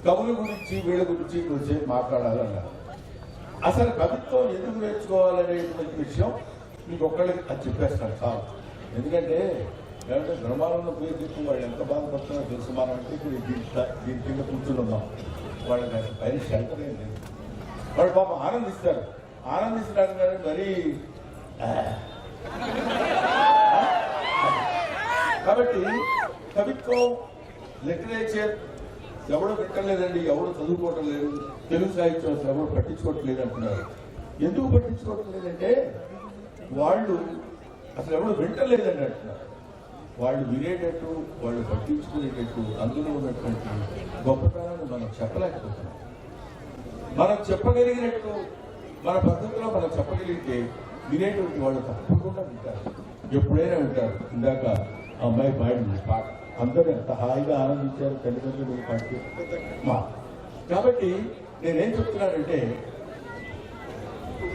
కవుల గురించి వీళ్ళ గురించి కొంచెం మాట్లాడాలన్నారు. అసలు కవిత్వం ఎందుకు నేర్చుకోవాలనేటువంటి విషయం మీకు ఒక్కళ్ళకి అది చెప్పేస్తాను చాలు. ఎందుకంటే ఏమంటే బ్రహ్మానందం పేరు చెప్పి వాళ్ళు ఎంత బాధపడుతున్నారో తెలుసు. మనం అంటే ఇప్పుడు దీని కింద కూర్చుని ఉన్నాం. వాళ్ళకి అసలు పైన షెల్టర్ ఏం లేదు. వాళ్ళు పాపం ఆనందిస్తారు. ఆనందించడానికి కానీ మరీ కాబట్టి కవిత్వం లిటరేచర్ ఎవడు పెట్టలేదండి, ఎవడు చదువుకోవటం లేదు, తెలుగు సాహిత్యం అసలు ఎవరు పట్టించుకోవటం లేదు అంటున్నారు. ఎందుకు పట్టించుకోవటం లేదంటే వాళ్ళు అసలు ఎవరు వింటలేదండి అంటున్నారు. వాళ్ళు వినేటట్టు, వాళ్ళు పట్టించుకునేటట్టు అందులో ఉన్నటువంటి గొప్పతనాన్ని మనం చెప్పలేకపోతున్నాం. మనం చెప్పగలిగినట్టు మన పద్ధతిలో మనం చెప్పగలిగితే వినేటువంటి వాళ్ళు తప్పకుండా వింటారు, ఎప్పుడైనా వింటారు. ఇందాక అమ్మాయి పాడింది పాట, అందరూ ఎంత హాయిగా ఆనందించారు తల్లిదండ్రులు పాటి మా. కాబట్టి నేనేం చెప్తున్నానంటే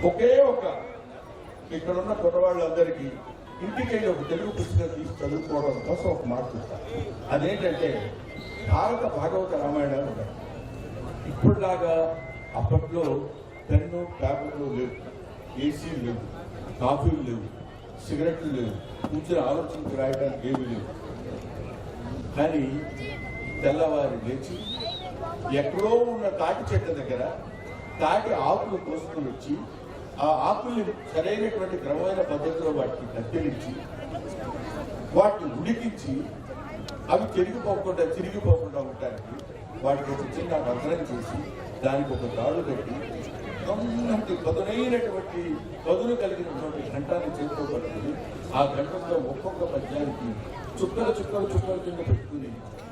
ఒకే ఒక ఇక్కడున్న కుర్రవాళ్ళందరికీ ఇంటికి వెళ్ళి ఒక తెలుగు పుస్తకం తీసి చదువుకోవడం కోసం ఒక మాట చెప్తాను. అదేంటంటే భారత భాగవత రామాయణాలు ఉన్నాయి. ఇప్పుడులాగా అప్పట్లో పెన్ను పేపర్లు లేవు, ఏసీలు లేవు, కాఫీలు లేవు, సిగరెట్లు లేవు, కూర్చొని ఆలోచించి రాయడానికి ఏమీ లేవు. కానీ తెల్లవారి లేచి ఎక్కడో ఉన్న తాటి చెట్ల దగ్గర తాటి ఆకులు కోసుకొని వచ్చి ఆ ఆకుల్ని సరైనటువంటి క్రమమైన పద్ధతిలో వాటికి కత్తిరించి వాటిని ఉడికించి అవి చిరిగిపోకుండా ఉండడానికి వాటికి ఒక చిన్న రంధ్రం చేసి దానికి ఒక తాడు కట్టి పదునైనటువంటి పదును కలిగినటువంటి గంటాన్ని చేతితో పట్టుకుని ఆ గంటంలో ఒక్కొక్క పద్యానికి చుక్కలు కింద పెట్టుకుని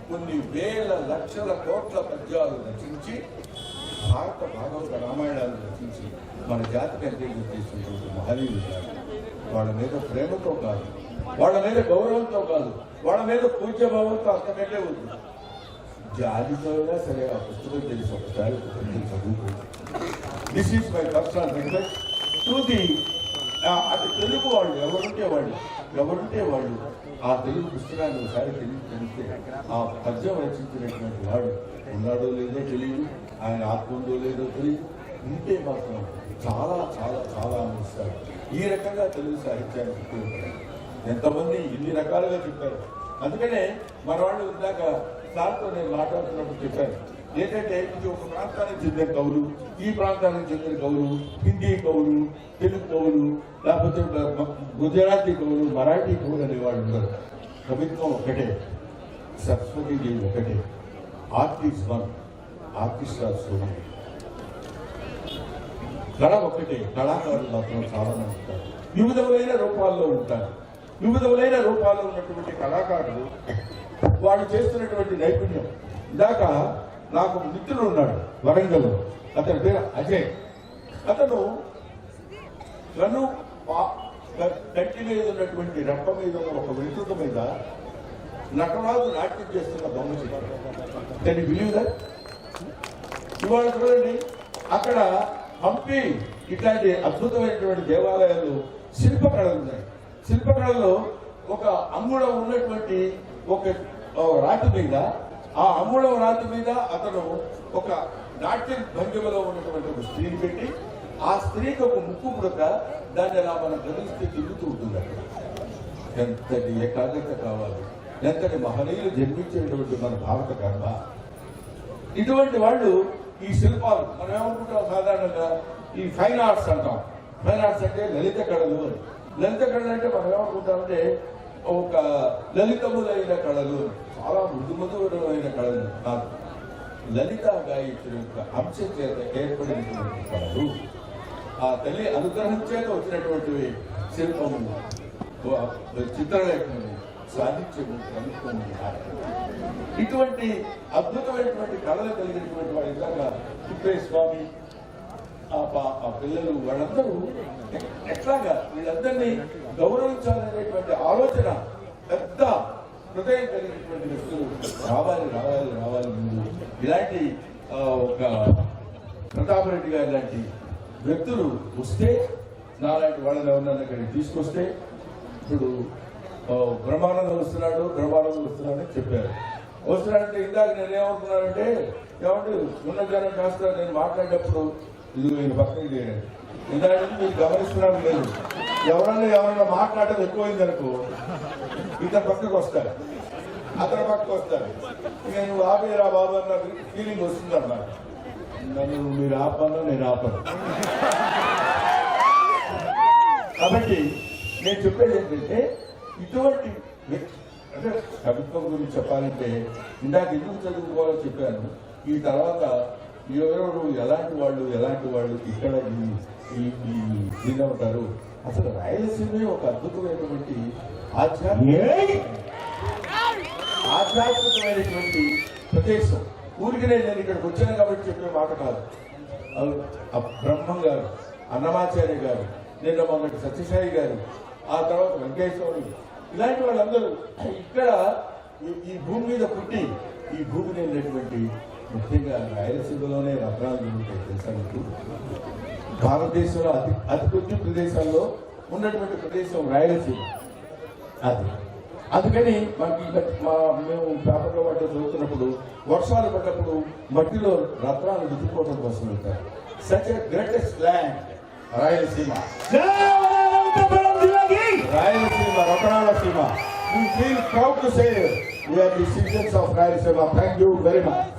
కొన్ని వేల లక్షల కోట్ల పద్యాలు రచించి భారత భాగవత రామాయణాలు రచించి మన జాతికి అంతేందుకు చేసినటువంటి మహనీయులు కాదు. వాళ్ళ మీద ప్రేమతో కాదు, వాళ్ళ మీద గౌరవంతో కాదు, వాళ్ళ మీద పూజ్యభావంతో అంతకంటే ఉంది. జాతితో సరే ఆ పుస్తకం తెలిసి ఒకసారి చదువుకోవచ్చు. This is my personal request to the అటు తెలుగు వాళ్ళు ఎవరుంటే వాళ్ళు ఆ తెలుగు పుస్తకాన్ని ఒకసారి తెలిస్తే ఆ పద్యం రచించినటువంటి వాడు ఉన్నాడో లేదో తెలియదు, ఆయన ఆత్మ ఉందో లేదో తెలియదు. ఉంటే మాత్రం చాలా చాలా చాలా ఆనందిస్తారు. ఈ రకంగా తెలుగు సాహిత్యాన్ని ఉపయోగపడాలి. ఎంతమంది ఇన్ని రకాలుగా చెప్పారు. అందుకనే మన వాళ్ళు ఇందాక సార్తో నేను మాట్లాడుతున్నప్పుడు చెప్పాను ఏంటంటే ఇది ఒక ప్రాంతానికి చెందిన కవులు, ఈ ప్రాంతానికి చెందిన కవులు, హిందీ కవులు, తెలుగు కవులు, లేకపోతే గుజరాతీ కవులు, మరాఠీ కవులు అనేవాళ్ళు ఉన్నారు. కవిత్వం ఒకటే, సరస్వతీదేవి ఒకటే, artist one, artist are so many. కళ ఒక్కటే, కళాకారులు మాత్రం చాలా మంది ఉంటారు, వివిధమైన రూపాల్లో ఉంటారు. వివిధమైన రూపాల్లో ఉన్నటువంటి కళాకారులు వాళ్ళు చేస్తున్నటువంటి నైపుణ్యం. ఇందాక నాకు మిత్రుడు ఉన్నాడు వరంగల్, అతని పేరు అజయ్. అతను కంటి మీద ఉన్నటువంటి రెప్ప మీద ఉన్న ఒక వెంట్రుక మీద నటరాజు నాట్యం చేస్తున్న బొమ్మ చెప్పాడు. Believe that? ఇవాళ చూడండి, అక్కడ హంపి ఇట్లాంటి అద్భుతమైనటువంటి దేవాలయాలు శిల్పకళలు ఉన్నాయి. శిల్పకళలో ఒక అంగుళం ఉన్నటువంటి ఒక రాతి మీద, ఆ అంగుళం రాతి మీద అతను ఒక నాట్య భంగిమలో ఉన్నటువంటి ఒక స్త్రీని పెట్టి, ఆ స్త్రీకి ఒక ముక్కు పుడక, దాన్ని అలా మనం గదిలిస్తే తిరుగుతూ ఉంటుంది. ఎంతటి ఏకాగ్రత కావాలి, ఎంతటి మహనీయులు జన్మించేటువంటి మన భారత కర్మ. ఇటువంటి వాళ్ళు ఈ శిల్పాలు మనం ఏమనుకుంటాం సాధారణంగా ఈ ఫైన్ ఆర్ట్స్ అంటాం. ఫైన్ ఆర్ట్స్ అంటే లలిత కళలు అని. లలిత కళలు అంటే మనం ఏమనుకుంటామంటే ఒక లలితములైన కళలు, చాలా మృదుమధురమైన కళలు కాదు. లలిత గాయత్రి యొక్క అంశం చేత ఏర్పడినటువంటి కళలు, ఆ తల్లి అనుగ్రహం చేత వచ్చినటువంటి శిల్పము, చిత్రలేఖను సాధించేటువంటి కవిత్వం. ఇటువంటి అద్భుతమైనటువంటి కళలు కలిగినటువంటి వాడి ఇలాగా తిప్పే స్వామి, ఆ పిల్లలు, వాళ్ళందరూ ఎట్లాగా వీళ్ళందరినీ గౌరవించాలనేటువంటి ఆలోచన, పెద్ద హృదయం కలిగినటువంటి వ్యక్తులు రావాలి ముందు. ఇలాంటి ఒక ప్రతాపరెడ్డి గారు లాంటి వ్యక్తులు వస్తే, నాలాంటి వాళ్ళని ఎవరినన్నా ఇక్కడికి తీసుకొస్తే, ఇప్పుడు బ్రహ్మానందం వస్తున్నాడు అని చెప్పారు. వస్తున్నారంటే ఇందాక నేనేమనుకున్నానంటే ఏమంటే ఉన్న జనం కాస్త నేను మాట్లాడేటప్పుడు ఇది నేను పక్కకి చేయండి ఇందాక నుంచి మీరు గమనిస్తున్నాను లేదు ఎవరన్నా మాట్లాడటం ఎక్కువైంది అనుకో ఇతర పక్కకు వస్తారు అతని పక్కకు వస్తారు నేను ఆపేరా బాబు అన్న ఫీలింగ్ వస్తుంది అన్నమాట నన్ను మీరు ఆపను నేను ఆపను కాబట్టి నేను చెప్పేది ఏంటంటే ఇటువంటి అంటే కవిత్వం గురించి చెప్పాలంటే ఇందాక ఎందుకు చదువుకోవాలో చెప్పాను ఈ తర్వాత ఎవరెవరు ఎలాంటి వాళ్ళు ఇక్కడ దీని ఉంటారు అసలు రాయలసీమే ఒక అద్భుతమైనటువంటి ఆధ్యాత్మికమైనటువంటి ప్రదేశం ఊరికి నేను ఇక్కడికి వచ్చాను కాబట్టి చెప్పే మాట కాదు బ్రహ్మం గారు అన్నమాచార్య గారు నిన్న మొన్నటి సత్యసాయి గారు ఆ తర్వాత వెంకటేశ్వరుడు ఇలాంటి వాళ్ళందరూ ఇక్కడ ఈ భూమి మీద పుట్టి ఈ భూమిని ఉన్నటువంటి ముఖ్యంగా రాయలసీమలోనే రత్నాలు ఉంటాయి తెలుసానికి భారతదేశంలో అతి కొద్ది ప్రదేశాల్లో ఉన్నటువంటి ప్రదేశం రాయలసీమ అది అందుకని మనకి మేము పేపర్లో పట్టు చదువుతున్నప్పుడు వర్షాలు పడ్డప్పుడు మట్టిలో రత్నాలు వెతుక్కోవడం కోసం వెళ్తారు such a greatest land Rayalaseema రతనాల సీమ we feel proud to say we are the citizens of Rayalaseema. Thank you very much.